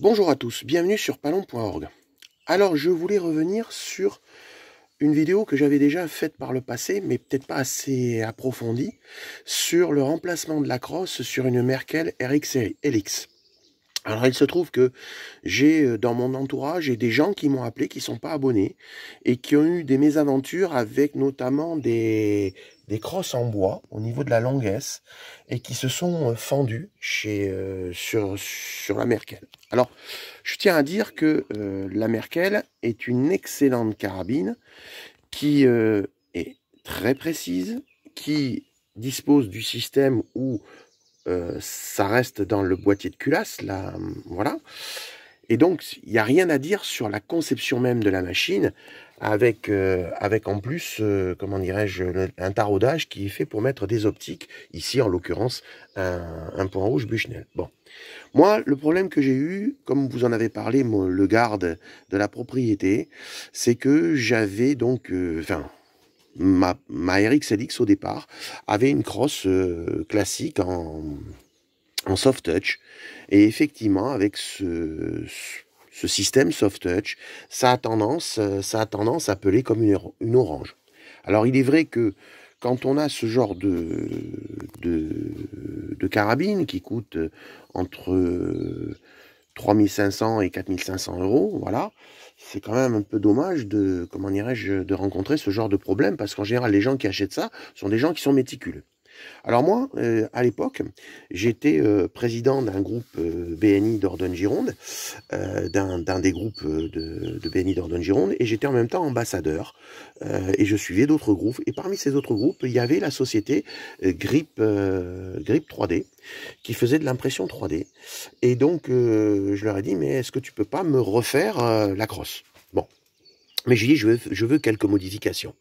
Bonjour à tous, bienvenue sur Palon.org. Alors je voulais revenir sur une vidéo que j'avais déjà faite par le passé, mais peut-être pas assez approfondie, sur le remplacement de la crosse sur une Merkel RX LX. Alors il se trouve que j'ai dans mon entourage des gens qui m'ont appelé, qui ne sont pas abonnés, et qui ont eu des mésaventures avec notamment des crosses en bois au niveau de la longuesse, et qui se sont fendus sur la Merkel. Alors je tiens à dire que la Merkel est une excellente carabine qui est très précise, qui dispose du système où ça reste dans le boîtier de culasse, là, voilà. Et donc, il n'y a rien à dire sur la conception même de la machine, avec en plus, comment dirais-je, un taraudage qui est fait pour mettre des optiques, ici en l'occurrence, un point rouge Bushnell. Bon. Moi, le problème que j'ai eu, comme vous en avez parlé, le garde de la propriété, c'est que j'avais donc, ma RX LX au départ avait une crosse classique en soft touch, et effectivement avec ce système soft touch, ça a tendance à peler comme une orange. Alors il est vrai que quand on a ce genre de carabine qui coûte entre 3500 et 4500 euros, voilà, c'est quand même un peu dommage de, comment dirais-je, de rencontrer ce genre de problème, parce qu'en général, les gens qui achètent ça sont des gens qui sont méticuleux. Alors moi, à l'époque, j'étais président d'un groupe BNI Dordogne-Gironde, d'un des groupes de BNI Dordogne-Gironde, et j'étais en même temps ambassadeur, et je suivais d'autres groupes, et parmi ces autres groupes, il y avait la société Grip 3D, qui faisait de l'impression 3D, et donc je leur ai dit, mais est-ce que tu peux pas me refaire la crosse? Bon, mais j'ai dit, je veux quelques modifications.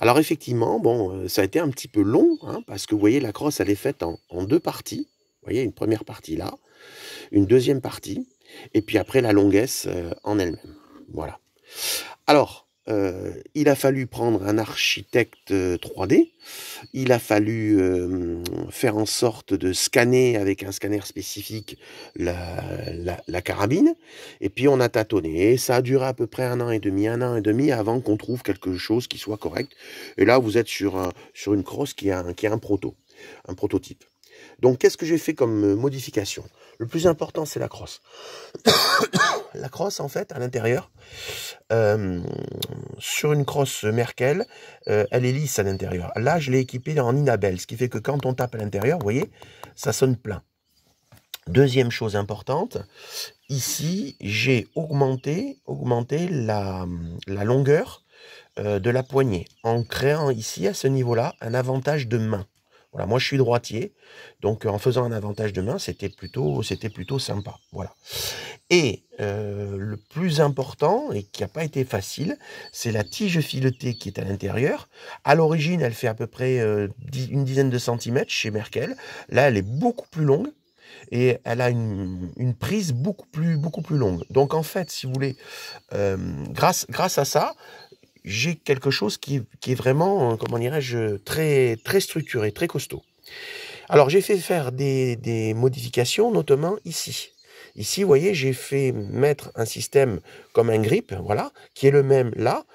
Alors effectivement, bon, ça a été un petit peu long, hein, parce que vous voyez, la crosse, elle est faite en deux parties. Vous voyez, une première partie là, une deuxième partie, et puis après la longuesse en elle-même. Voilà. Alors, il a fallu prendre un architecte 3D, il a fallu faire en sorte de scanner avec un scanner spécifique la carabine, et puis on a tâtonné, ça a duré à peu près un an et demi avant qu'on trouve quelque chose qui soit correct, et là vous êtes sur une crosse qui a un prototype. Donc qu'est-ce que j'ai fait comme modification? Le plus important, c'est la crosse. La crosse, en fait, à l'intérieur, sur une crosse Merkel, elle est lisse à l'intérieur. Là, je l'ai équipée en Inabel, ce qui fait que quand on tape à l'intérieur, vous voyez, ça sonne plein. Deuxième chose importante, ici, j'ai augmenté la longueur de la poignée, en créant ici, à ce niveau-là, un avantage de main. Voilà, moi je suis droitier, donc en faisant un avantage de main, c'était plutôt sympa. Voilà. Et le plus important, et qui n'a pas été facile, c'est la tige filetée qui est à l'intérieur. À l'origine, elle fait à peu près une dizaine de centimètres chez Merkel. Là, elle est beaucoup plus longue. Et elle a une prise beaucoup plus longue. Donc en fait, si vous voulez, grâce à ça, j'ai quelque chose qui est vraiment, comment dirais-je, très structuré, très costaud. Alors j'ai fait faire des modifications, notamment ici. Ici, vous voyez, j'ai fait mettre un système comme un grip, voilà, qui est le même là,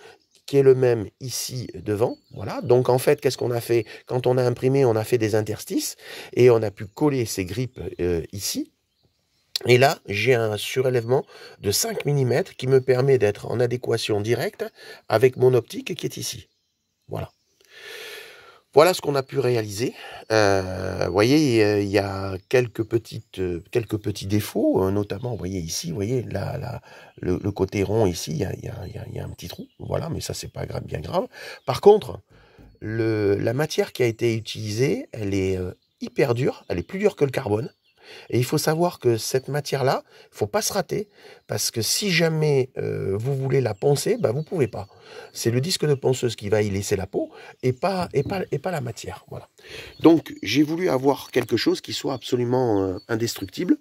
qui est le même ici devant, voilà. Donc en fait, qu'est-ce qu'on a fait? Quand on a imprimé, on a fait des interstices et on a pu coller ces grips ici. Et là, j'ai un surélèvement de 5 mm qui me permet d'être en adéquation directe avec mon optique qui est ici. Voilà. Voilà ce qu'on a pu réaliser. Vous voyez, il y a quelques petits défauts, notamment, vous voyez ici, vous voyez, le côté rond ici, il y a un petit trou. Voilà, mais ça, c'est pas bien grave. Par contre, la matière qui a été utilisée, elle est hyper dure, elle est plus dure que le carbone. Et il faut savoir que cette matière-là, il ne faut pas se rater, parce que si jamais vous voulez la poncer, bah, vous ne pouvez pas. C'est le disque de ponceuse qui va y laisser la peau, et pas la matière. Voilà. Donc, j'ai voulu avoir quelque chose qui soit absolument indestructible,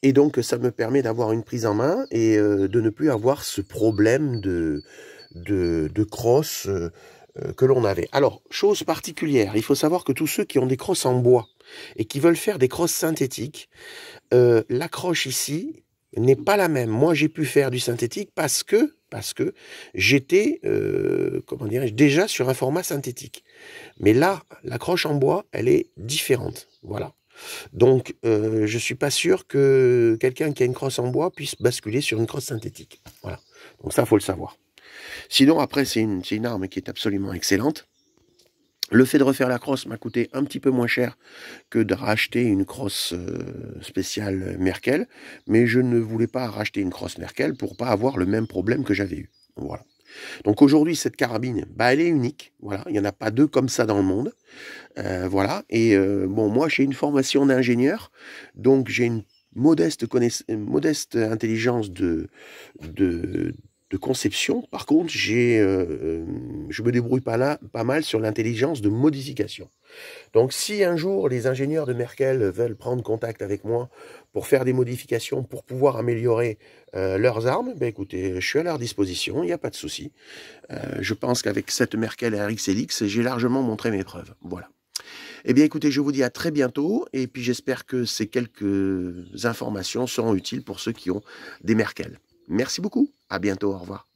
et donc ça me permet d'avoir une prise en main, et de ne plus avoir ce problème de crosse que l'on avait. Alors, chose particulière, il faut savoir que tous ceux qui ont des crosses en bois et qui veulent faire des crosses synthétiques, l'accroche ici n'est pas la même. Moi, j'ai pu faire du synthétique parce que j'étais, comment dirais-je, déjà sur un format synthétique. Mais là, l'accroche en bois, elle est différente. Voilà. Donc, je suis pas sûr que quelqu'un qui a une crosse en bois puisse basculer sur une crosse synthétique. Voilà. Donc ça, faut le savoir. Sinon, après, c'est une arme qui est absolument excellente. Le fait de refaire la crosse m'a coûté un petit peu moins cher que de racheter une crosse spéciale Merkel, mais je ne voulais pas racheter une crosse Merkel pour pas avoir le même problème que j'avais eu. Voilà. Donc aujourd'hui, cette carabine, bah, elle est unique. Voilà, il n'y en a pas deux comme ça dans le monde. Voilà. Et bon, moi, j'ai une formation d'ingénieur, donc j'ai une modeste intelligence de conception. Par contre, je me débrouille pas mal sur l'intelligence de modification. Donc, si un jour les ingénieurs de Merkel veulent prendre contact avec moi pour faire des modifications, pour pouvoir améliorer leurs armes, ben écoutez, je suis à leur disposition, il n'y a pas de souci. Je pense qu'avec cette Merkel RXLX, j'ai largement montré mes preuves. Voilà. Eh bien, écoutez, je vous dis à très bientôt, et puis j'espère que ces quelques informations seront utiles pour ceux qui ont des Merkel. Merci beaucoup, à bientôt, au revoir.